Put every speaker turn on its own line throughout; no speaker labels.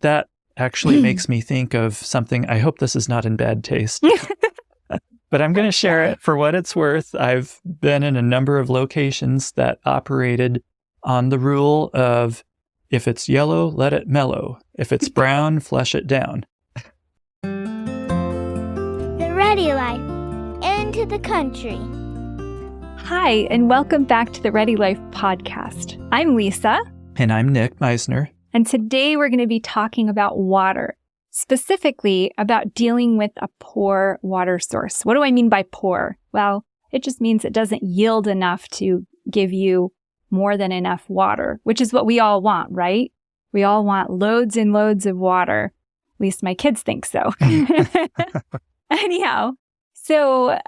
that actually makes me think of something. I hope this is not in bad taste, but I'm going to share it for what it's worth. I've been in a number of locations that operated on the rule of, if it's yellow, let it mellow. If it's brown, flush it down.
The Ready Life. Into the country.
Hi, and welcome back to the Ready Life podcast. I'm Lisa.
And I'm Nick Meisner.
And today we're going to be talking about water, specifically about dealing with a poor water source. What do I mean by poor? Well, it just means it doesn't yield enough to give you more than enough water, which is what we all want, right? We all want loads and loads of water. At least my kids think so. Anyhow, so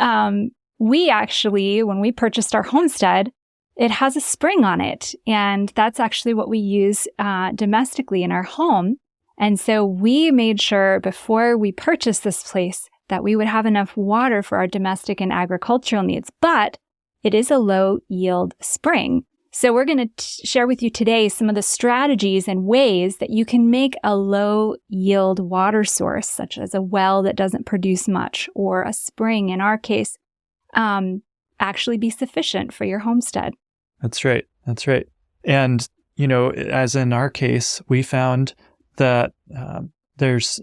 we actually, when we purchased our homestead, it has a spring on it. And that's actually what we use domestically in our home. And so we made sure before we purchased this place that we would have enough water for our domestic and agricultural needs. But it is a low yield spring. So we're going to share with you today some of the strategies and ways that you can make a low yield water source, such as a well that doesn't produce much, or a spring in our case, actually be sufficient for your homestead.
That's right. That's right. And, as in our case, we found that there's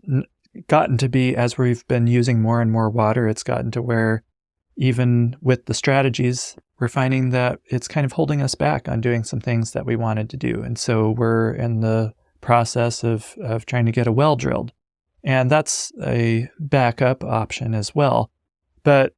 gotten to be, as we've been using more and more water, it's gotten to where even with the strategies, we're finding that it's kind of holding us back on doing some things that we wanted to do. And so we're in the process of trying to get a well drilled. And that's a backup option as well. But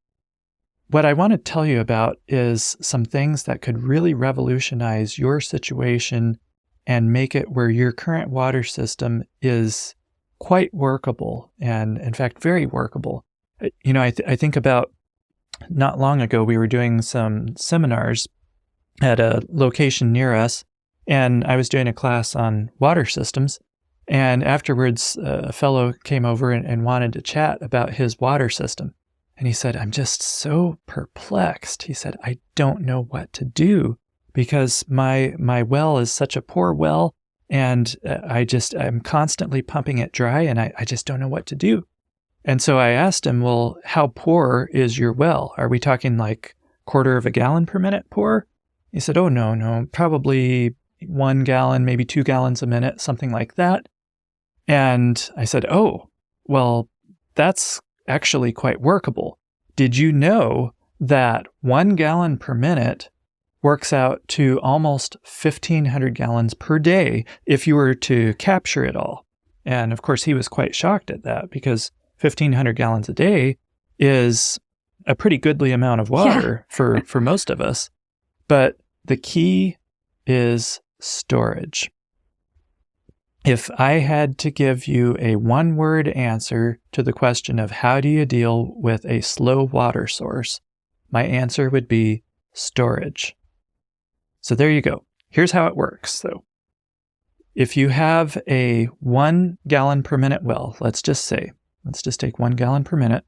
what I want to tell you about is some things that could really revolutionize your situation and make it where your current water system is quite workable, and in fact, very workable. I think about not long ago, we were doing some seminars at a location near us, and I was doing a class on water systems. And afterwards, a fellow came over and wanted to chat about his water system. And he said, I'm just so perplexed. He said, I don't know what to do because my well is such a poor well, and I'm constantly pumping it dry, and I just don't know what to do. And so I asked him, well, how poor is your well? Are we talking like 1/4 of a gallon per minute poor? He said, oh, no, probably 1 gallon, maybe 2 gallons a minute, something like that. And I said, oh, well, that's actually quite workable. Did you know that 1 gallon per minute works out to almost 1,500 gallons per day if you were to capture it all? And of course, he was quite shocked at that because 1,500 gallons a day is a pretty goodly amount of water for most of us. But the key is storage. If I had to give you a one-word answer to the question of how do you deal with a slow water source, my answer would be storage. So there you go. Here's how it works, though. If you have a 1 gallon per minute well, let's just take 1 gallon per minute.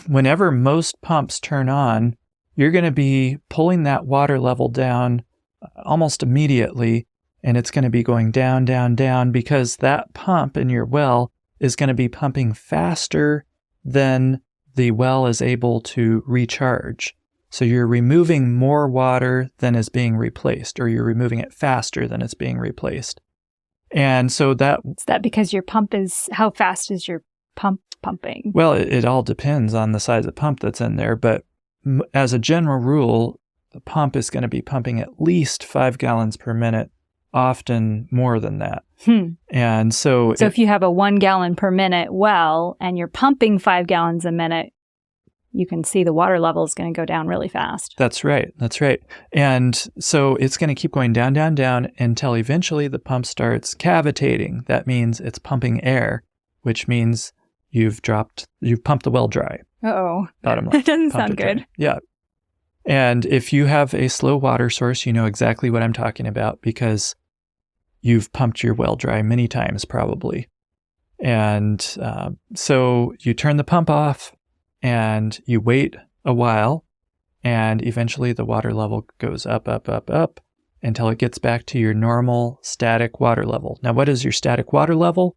Whenever most pumps turn on, you're going to be pulling that water level down almost immediately. And it's going to be going down, down, down because that pump in your well is going to be pumping faster than the well is able to recharge. So you're removing more water than is being replaced, or you're removing it faster than it's being replaced. And so
Is that because your pump is, how fast is your pump pumping?
Well, it all depends on the size of pump that's in there. But as a general rule, the pump is going to be pumping at least 5 gallons per minute, often more than that. And so
if you have a 1 gallon per minute well and you're pumping 5 gallons a minute, you can see the water level is going to go down really fast.
That's right. And so it's going to keep going down, down, down until eventually the pump starts cavitating. That means it's pumping air, which means you've pumped the well dry.
Uh-oh.
Bottom line.
That doesn't sound good.
Dry. Yeah. And if you have a slow water source, you know exactly what I'm talking about because you've pumped your well dry many times probably. And so you turn the pump off and you wait a while, and eventually the water level goes up, up, up, up. until it gets back to your normal static water level. Now, what is your static water level?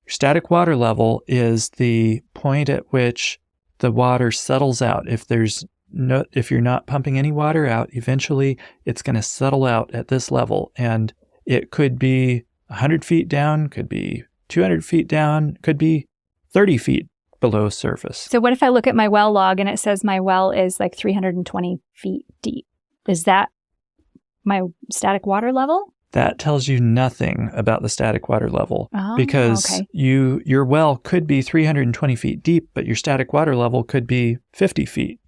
Your static water level is the point at which the water settles out. If you're not pumping any water out, eventually it's going to settle out at this level. And it could be 100 feet down, could be 200 feet down, could be 30 feet below surface.
So what if I look at my well log and it says my well is like 320 feet deep? Is that my static water level?
That tells you nothing about the static water level because
okay.
your well could be 320 feet deep, but your static water level could be 50 feet.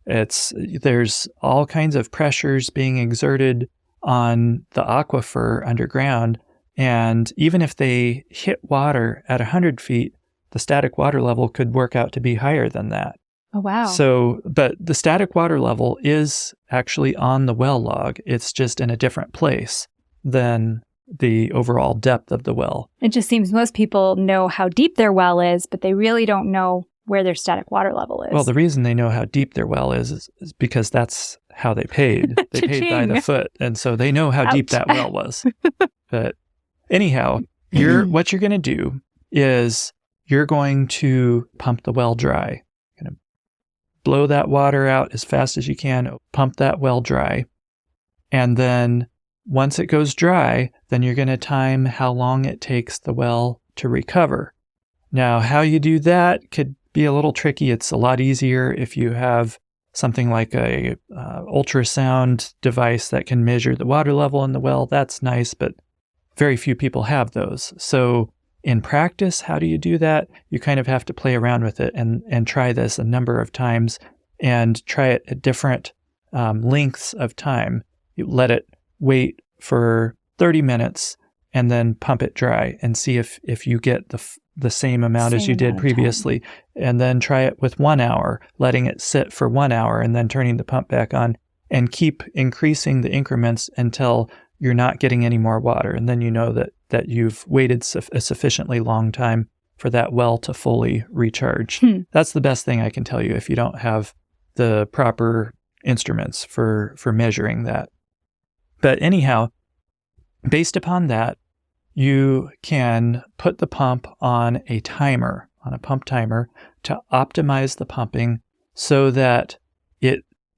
There's all kinds of pressures being exerted on the aquifer underground, and even if they hit water at 100 feet, the static water level could work out to be higher than that.
Oh, wow.
So, but the static water level is actually on the well log. It's just in a different place than the overall depth of the well.
It just seems most people know how deep their well is, but they really don't know where their static water level is.
Well, the reason they know how deep their well is because that's how they paid. They paid by the foot. And so they know how deep that well was. But anyhow, what you're going to do is you're going to pump the well dry. You're going to blow that water out as fast as you can, pump that well dry. And then once it goes dry, then you're going to time how long it takes the well to recover. Now, how you do that could be a little tricky. It's a lot easier if you have something like a ultrasound device that can measure the water level in the well. That's nice, but very few people have those. So in practice, how do you do that? You kind of have to play around with it and try this a number of times and try it at different lengths of time. You let it wait for 30 minutes and then pump it dry and see if you get the same amount as you did previously. And then try it with 1 hour, letting it sit for 1 hour and then turning the pump back on, and keep increasing the increments until you're not getting any more water. And then you know that you've waited a sufficiently long time for that well to fully recharge. That's the best thing I can tell you if you don't have the proper instruments for measuring that. But anyhow, based upon that, you can put the pump on a pump timer to optimize the pumping so that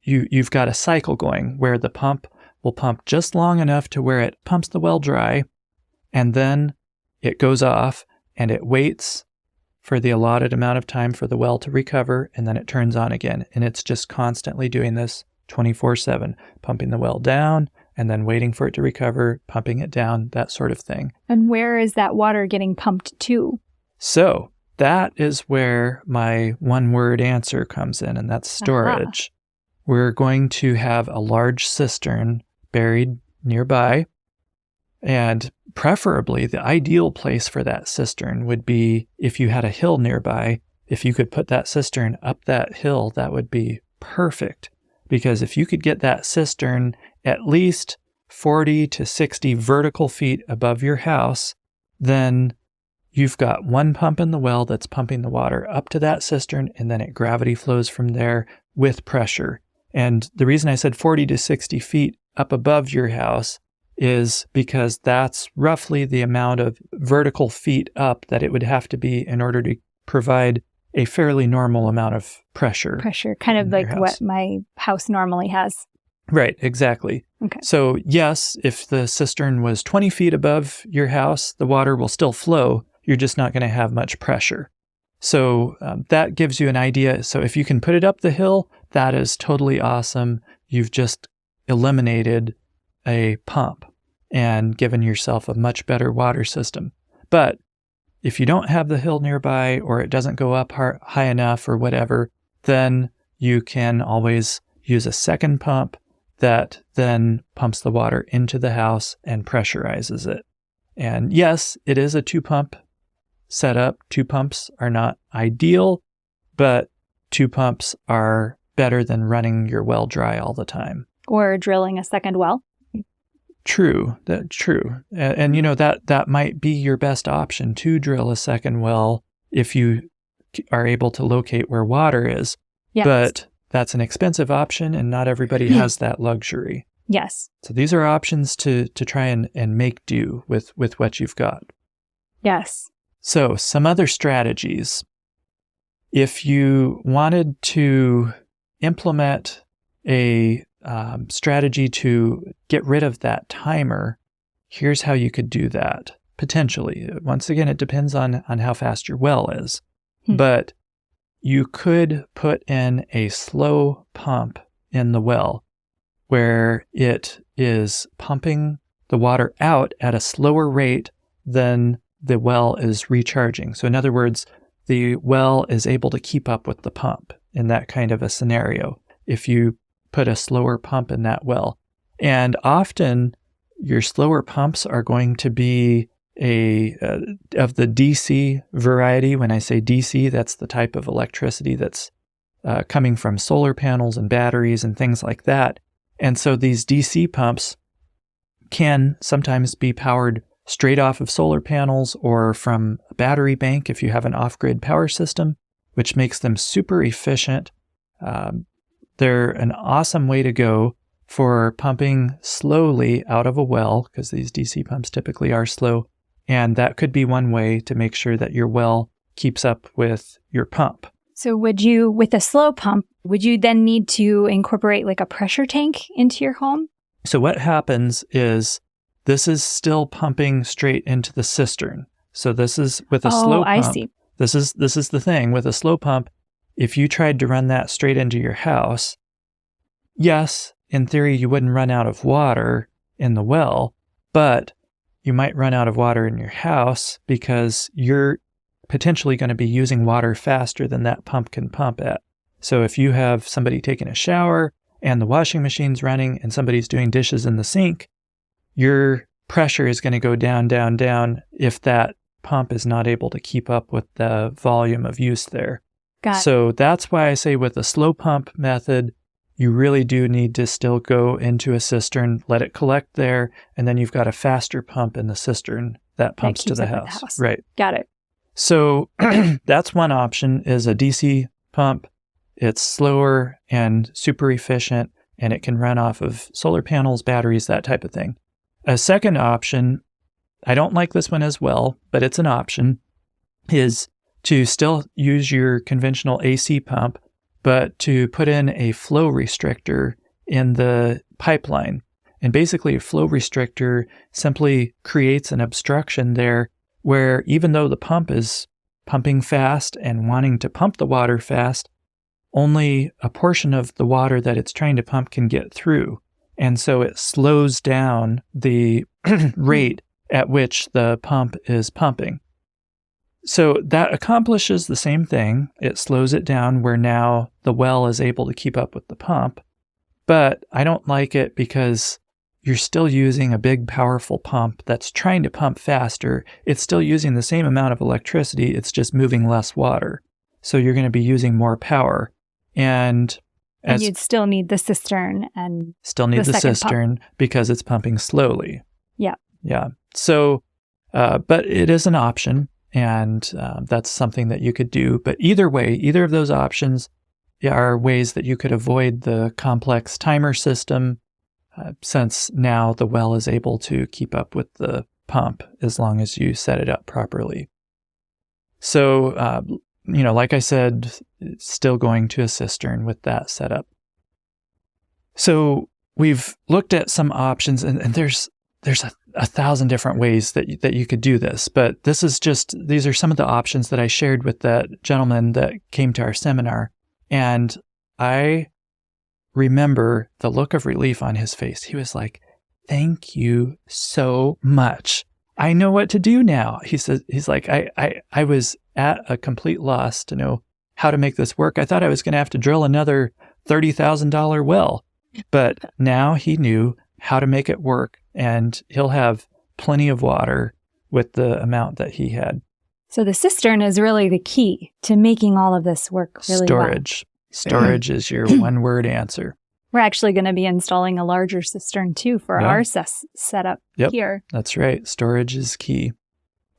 you've got a cycle going where the pump will pump just long enough to where it pumps the well dry, and then it goes off and it waits for the allotted amount of time for the well to recover, and then it turns on again. And it's just constantly doing this 24/7, pumping the well down and then waiting for it to recover, pumping it down, that sort of thing.
And where is that water getting pumped to?
So that is where my one-word answer comes in, and that's storage. We're going to have a large cistern buried nearby, and preferably the ideal place for that cistern would be if you had a hill nearby. If you could put that cistern up that hill, that would be perfect. Because if you could get that cistern at least 40 to 60 vertical feet above your house, then you've got one pump in the well that's pumping the water up to that cistern, and then it gravity flows from there with pressure. And the reason I said 40 to 60 feet up above your house is because that's roughly the amount of vertical feet up that it would have to be in order to provide a fairly normal amount of pressure.
Kind of like what my house normally has.
Right, exactly.
Okay.
So yes, if the cistern was 20 feet above your house, the water will still flow. You're just not going to have much pressure. So that gives you an idea. So if you can put it up the hill, that is totally awesome. You've just eliminated a pump and given yourself a much better water system. But if you don't have the hill nearby, or it doesn't go up high enough or whatever, then you can always use a second pump that then pumps the water into the house and pressurizes it. And yes, it is a 2-pump setup. 2 pumps are not ideal, but 2 pumps are better than running your well dry all the time.
Or drilling a second well.
True. And you know, that might be your best option, to drill a second well if you are able to locate where water is.
Yes.
But that's an expensive option, and not everybody has that luxury.
Yes.
So these are options to try and make do with what you've got.
Yes.
So some other strategies. If you wanted to implement a strategy to get rid of that timer, here's how you could do that, potentially. Once again, it depends on how fast your well is. But you could put in a slow pump in the well where it is pumping the water out at a slower rate than the well is recharging. So in other words, the well is able to keep up with the pump in that kind of a scenario if you put a slower pump in that well. And often your slower pumps are going to be of the DC variety. When I say DC, that's the type of electricity that's coming from solar panels and batteries and things like that. And so these DC pumps can sometimes be powered straight off of solar panels or from a battery bank if you have an off-grid power system, which makes them super efficient. They're an awesome way to go for pumping slowly out of a well, because these DC pumps typically are slow. And that could be one way to make sure that your well keeps up with your pump.
So with a slow pump, would you then need to incorporate like a pressure tank into your home?
So what happens is this is still pumping straight into the cistern. So this is with a slow pump.
I see.
This is the thing with a slow pump. If you tried to run that straight into your house, yes, in theory, you wouldn't run out of water in the well, but you might run out of water in your house because you're potentially going to be using water faster than that pump can pump at. So if you have somebody taking a shower and the washing machine's running and somebody's doing dishes in the sink, your pressure is going to go down, down, down if that pump is not able to keep up with the volume of use there. So that's why I say with the slow pump method, you really do need to still go into a cistern, let it collect there, and then you've got a faster pump in the cistern that pumps to the house. Right.
Got it.
So that's one option, is a DC pump. It's slower and super efficient, and it can run off of solar panels, batteries, that type of thing. A second option, I don't like this one as well, but it's an option, is to still use your conventional AC pump, but to put in a flow restrictor in the pipeline. And basically a flow restrictor simply creates an obstruction there where even though the pump is pumping fast and wanting to pump the water fast, only a portion of the water that it's trying to pump can get through. And so it slows down the rate at which the pump is pumping. So that accomplishes the same thing. It slows it down where now the well is able to keep up with the pump. But I don't like it because you're still using a big, powerful pump that's trying to pump faster. It's still using the same amount of electricity. It's just moving less water. So you're going to be using more power. And
you'd still need the cistern and
still need the cistern because it's pumping slowly.
Yeah.
Yeah. So, but it is an option. And that's something that you could do. But either way, either of those options are ways that you could avoid the complex timer system, since now the well is able to keep up with the pump as long as you set it up properly. So, like I said, it's still going to a cistern with that setup. So we've looked at some options, and there's a 1,000 different ways that you could do this, but these are some of the options that I shared with that gentleman that came to our seminar. And I remember the look of relief on his face. He was like, "Thank you so much. I know what to do now." He's like, I was at a complete loss to know how to make this work. I thought I was going to have to drill another $30,000 well, but now he knew how to make it work, and he'll have plenty of water with the amount that he had.
So the cistern is really the key to making all of this work really
Storage.
well.
Storage is your one-word answer.
We're actually going to be installing a larger cistern too for our setup here.
That's right. Storage is key.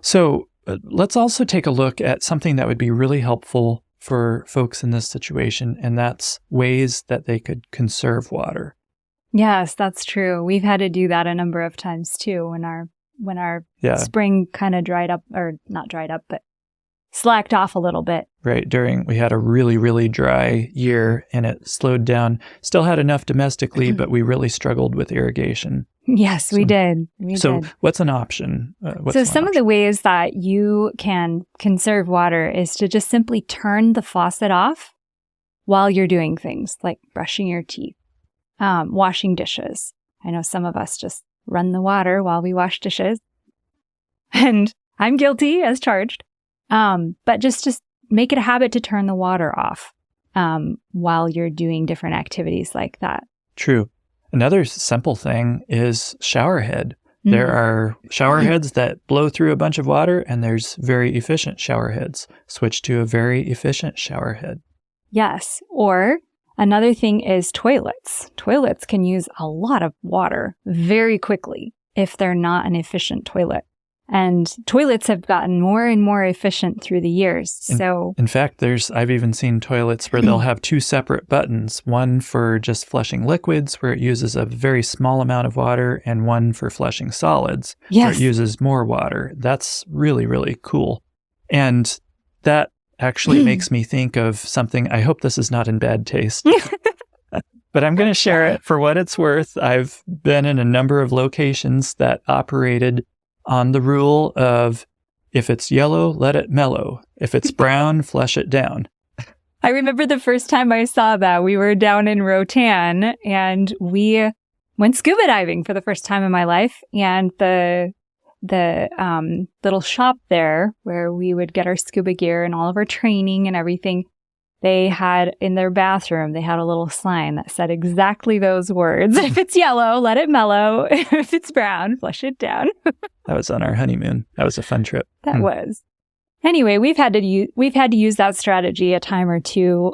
So let's also take a look at something that would be really helpful for folks in this situation, and that's ways that they could conserve water.
Yes, that's true. We've had to do that a number of times too when our spring kind of dried up, or not dried up, but slacked off a little bit.
Right. We had a really, really dry year and it slowed down. Still had enough domestically, but we really struggled with irrigation.
Yes, we did.
So what's an option?
Some of the ways that you can conserve water is to just simply turn the faucet off while you're doing things like brushing your teeth, washing dishes. I know some of us just run the water while we wash dishes, and I'm guilty as charged. But just make it a habit to turn the water off while you're doing different activities like that.
True. Another simple thing is shower head. There are shower heads that blow through a bunch of water, and there's very efficient shower heads. Switch to a very efficient shower head.
Yes. Or another thing is toilets. Toilets can use a lot of water very quickly if they're not an efficient toilet. And toilets have gotten more and more efficient through the years.
In fact, I've even seen toilets where they'll have two separate buttons, one for just flushing liquids, where it uses a very small amount of water, and one for flushing solids, where it uses more water. That's really, really cool. And that actually makes me think of something. I hope this is not in bad taste. But I'm going to share it for what it's worth. I've been in a number of locations that operated on the rule of, if it's yellow, let it mellow. If it's brown, flush it down.
I remember the first time I saw that. We were down in Rotan, and we went scuba diving for the first time in my life. And the little shop there where we would get our scuba gear and all of our training and everything, they had in their bathroom, they had a little sign that said exactly those words. If it's yellow, let it mellow. If it's brown, flush it down.
That was on our honeymoon. That was a fun trip.
That was. Anyway, we've had to use that strategy a time or two.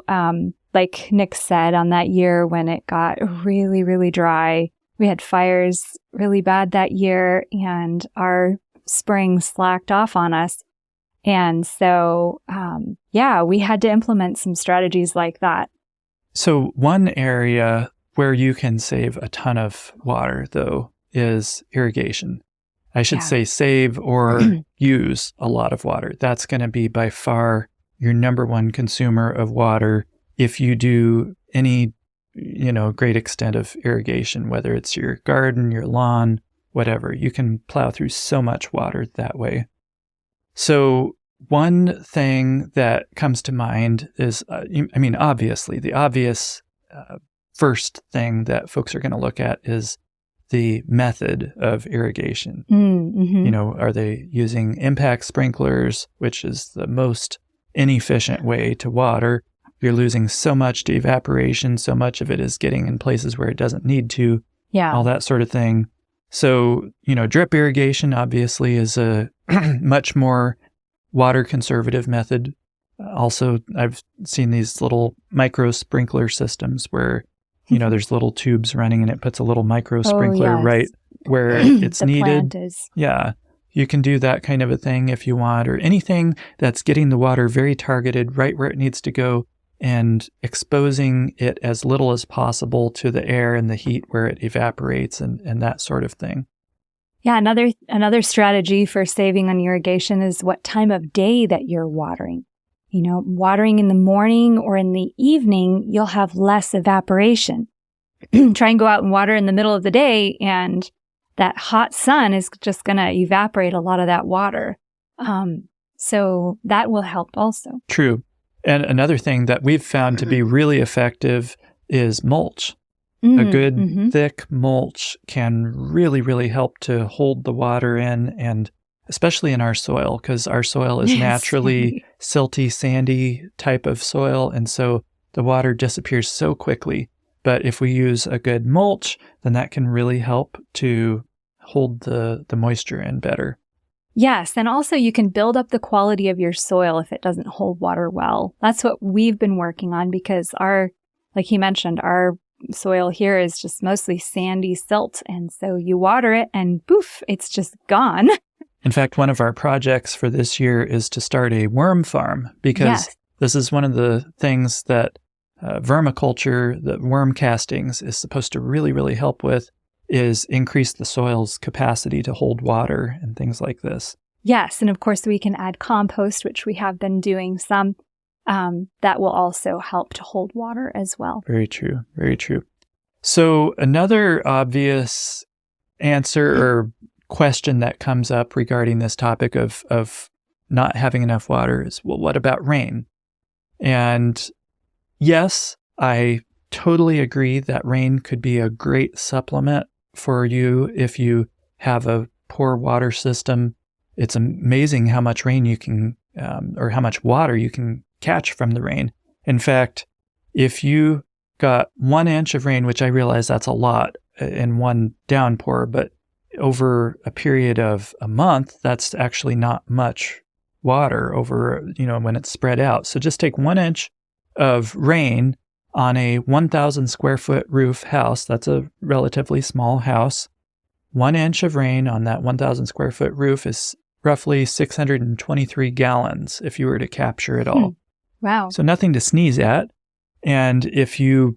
Like Nick said, on that year when it got really, really dry, we had fires really bad that year, and our spring slacked off on us. And so, we had to implement some strategies like that.
So one area where you can save a ton of water, though, is irrigation. I should say save or use a lot of water. That's going to be by far your number one consumer of water if you do any, great extent of irrigation, whether it's your garden, your lawn, whatever. You can plow through so much water that way. So one thing that comes to mind is, obviously, the obvious first thing that folks are going to look at is the method of irrigation. Are they using impact sprinklers, which is the most inefficient way to water? You're losing so much to evaporation, so much of it is getting in places where it doesn't need to, all that sort of thing. So, drip irrigation obviously is a much more water conservative method. Also, I've seen these little micro sprinkler systems where, there's little tubes running and it puts a little micro sprinkler right where it's
the
needed.
Plant is.
Yeah. You can do that kind of a thing if you want, or anything that's getting the water very targeted right where it needs to go and exposing it as little as possible to the air and the heat where it evaporates and that sort of thing.
Yeah, another strategy for saving on irrigation is what time of day that you're watering. Watering in the morning or in the evening, you'll have less evaporation. Try and go out and water in the middle of the day, and that hot sun is just going to evaporate a lot of that water. So that will help also.
True. And another thing that we've found to be really effective is mulch. A good thick mulch can really, really help to hold the water in, and especially in our soil, because our soil is naturally silty, sandy type of soil. And so the water disappears so quickly. But if we use a good mulch, then that can really help to hold the moisture in better.
Yes. And also you can build up the quality of your soil if it doesn't hold water well. That's what we've been working on, because like he mentioned, our soil here is just mostly sandy silt. And so you water it and poof, it's just gone.
In fact, one of our projects for this year is to start a worm farm, because this is one of the things that vermiculture, the worm castings, is supposed to really, really help with is increase the soil's capacity to hold water and things like this.
Yes. And of course, we can add compost, which we have been doing some. That will also help to hold water as well.
Very true. Very true. So another obvious answer or question that comes up regarding this topic of not having enough water is, well, what about rain? And yes, I totally agree that rain could be a great supplement for you if you have a poor water system. It's amazing how much rain you can, or how much water you can catch from the rain. In fact, if you got 1 inch of rain, which I realize that's a lot in one downpour, but over a period of a month, that's actually not much water over, when it's spread out. So just take 1 inch of rain on a 1,000 square foot roof house. That's a relatively small house. 1 inch of rain on that 1,000 square foot roof is roughly 623 gallons if you were to capture it all.
Wow.
So nothing to sneeze at. And if you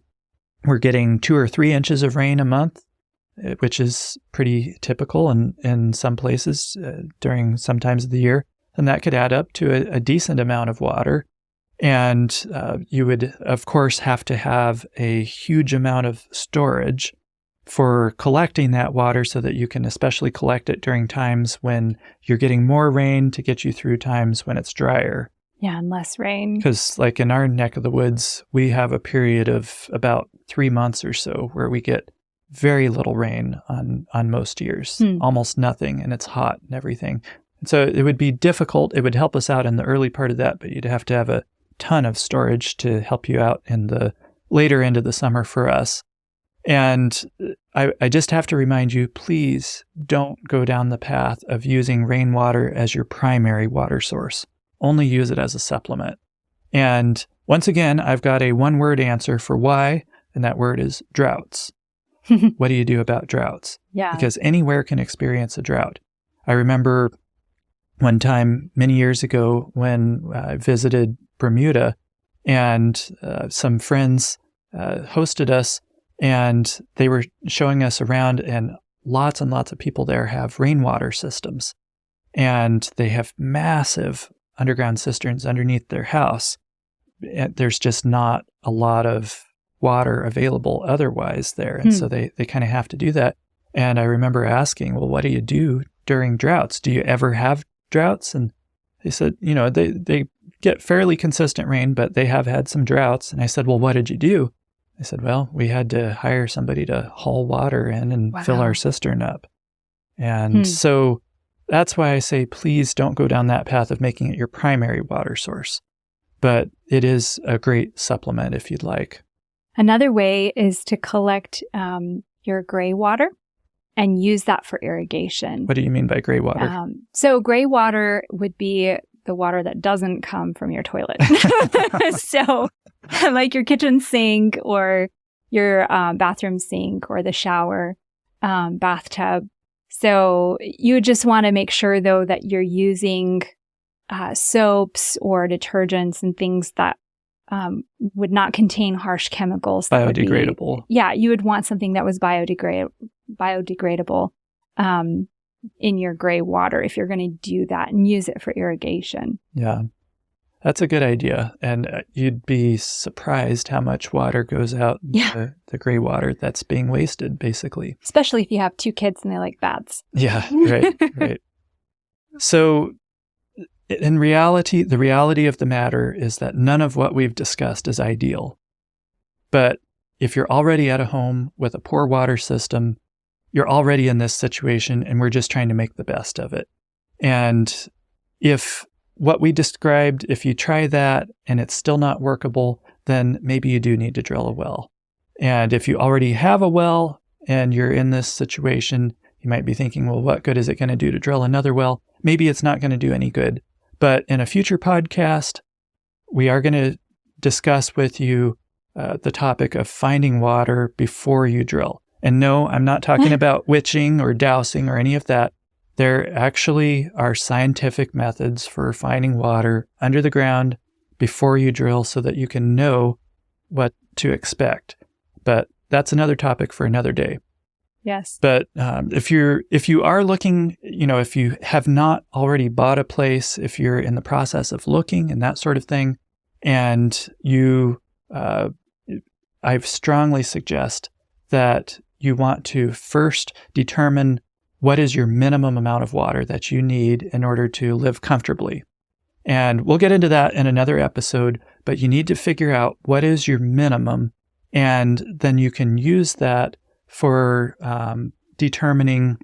were getting 2 or 3 inches of rain a month, which is pretty typical in some places during some times of the year, then that could add up to a decent amount of water. And you would, of course, have to have a huge amount of storage for collecting that water so that you can especially collect it during times when you're getting more rain to get you through times when it's drier.
Yeah, and less rain.
Because like in our neck of the woods, we have a period of about 3 months or so where we get very little rain on most years, almost nothing, and it's hot and everything. And so it would be difficult. It would help us out in the early part of that, but you'd have to have a ton of storage to help you out in the later end of the summer for us. And I just have to remind you, please don't go down the path of using rainwater as your primary water source. Only use it as a supplement. And once again, I've got a one-word answer for why, and that word is droughts. What do you do about droughts?
Yeah.
Because anywhere can experience a drought. I remember one time many years ago when I visited Bermuda, and some friends hosted us, and they were showing us around, and lots of people there have rainwater systems, and they have massive underground cisterns underneath their house. There's just not a lot of water available otherwise there, and so they kind of have to do that. And I remember asking, well, what do you do during droughts? Do you ever have droughts? And they said, they get fairly consistent rain, but they have had some droughts. And I said, well, what did you do? They said, well, we had to hire somebody to haul water in and fill our cistern up. And so that's why I say, please don't go down that path of making it your primary water source. But it is a great supplement if you'd like.
Another way is to collect your gray water and use that for irrigation.
What do you mean by gray water?
So gray water would be the water that doesn't come from your toilet. So like your kitchen sink or your bathroom sink or the shower, bathtub. So you just want to make sure, though, that you're using soaps or detergents and things that would not contain harsh chemicals.
Biodegradable.
You would want something that was biodegradable in your gray water if you're going to do that and use it for irrigation.
Yeah, that's a good idea. And you'd be surprised how much water goes out into the gray water that's being wasted, basically.
Especially if you have 2 kids and they like baths.
Yeah, right. So in reality, the reality of the matter is that none of what we've discussed is ideal. But if you're already at a home with a poor water system, you're already in this situation, and we're just trying to make the best of it. And if what we described, if you try that and it's still not workable, then maybe you do need to drill a well. And if you already have a well and you're in this situation, you might be thinking, well, what good is it going to do to drill another well? Maybe it's not going to do any good. But in a future podcast, we are going to discuss with you the topic of finding water before you drill. And no, I'm not talking about witching or dowsing or any of that. There actually are scientific methods for finding water under the ground before you drill so that you can know what to expect. But that's another topic for another day.
Yes.
But if you are looking, if you have not already bought a place, if you're in the process of looking and that sort of thing, and I strongly suggest that you want to first determine what is your minimum amount of water that you need in order to live comfortably. And we'll get into that in another episode, but you need to figure out what is your minimum, and then you can use that for determining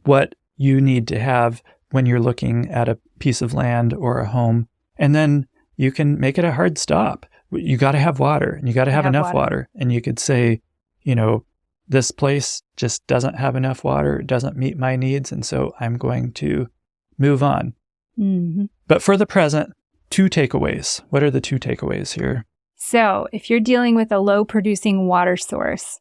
what you need to have when you're looking at a piece of land or a home. And then you can make it a hard stop. You got to have water, and you got to have enough water. And you could say, this place just doesn't have enough water, it doesn't meet my needs, and so I'm going to move on.
Mm-hmm.
But for the present, 2 takeaways. What are the 2 takeaways here?
So if you're dealing with a low-producing water source,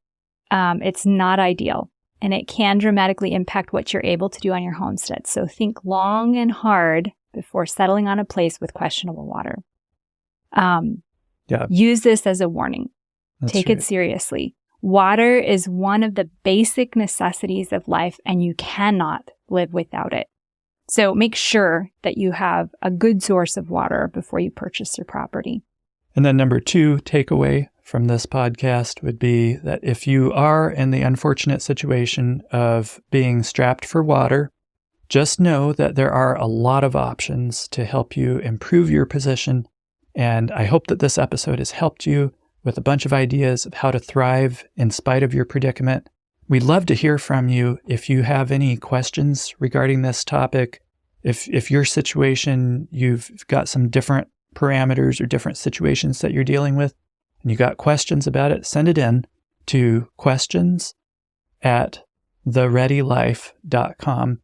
it's not ideal, and it can dramatically impact what you're able to do on your homestead. So think long and hard before settling on a place with questionable water. Use this as a warning. Take it seriously. Water is one of the basic necessities of life, and you cannot live without it. So make sure that you have a good source of water before you purchase your property.
And then number 2 takeaway from this podcast would be that if you are in the unfortunate situation of being strapped for water, just know that there are a lot of options to help you improve your position. And I hope that this episode has helped you with a bunch of ideas of how to thrive in spite of your predicament. We'd love to hear from you if you have any questions regarding this topic. If your situation, you've got some different parameters or different situations that you're dealing with, and you got questions about it, send it in to questions@thereadylife.com,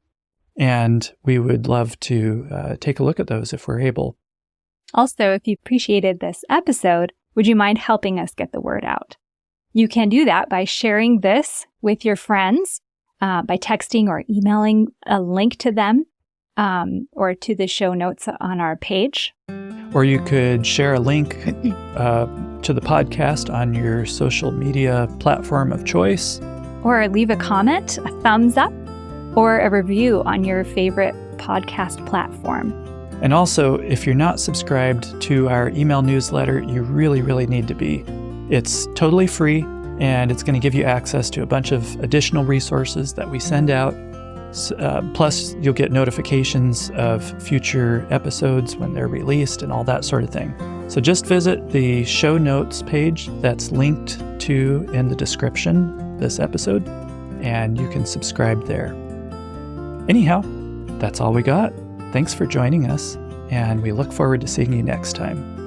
and we would love to take a look at those if we're able.
Also, if you appreciated this episode, would you mind helping us get the word out? You can do that by sharing this with your friends, by texting or emailing a link to them, or to the show notes on our page.
Or you could share a link to the podcast on your social media platform of choice.
Or leave a comment, a thumbs up, or a review on your favorite podcast platform.
And also, if you're not subscribed to our email newsletter, you really, really need to be. It's totally free, and it's going to give you access to a bunch of additional resources that we send out. Plus, you'll get notifications of future episodes when they're released and all that sort of thing. So just visit the show notes page that's linked to in the description this episode, and you can subscribe there. Anyhow, that's all we got. Thanks for joining us, and we look forward to seeing you next time.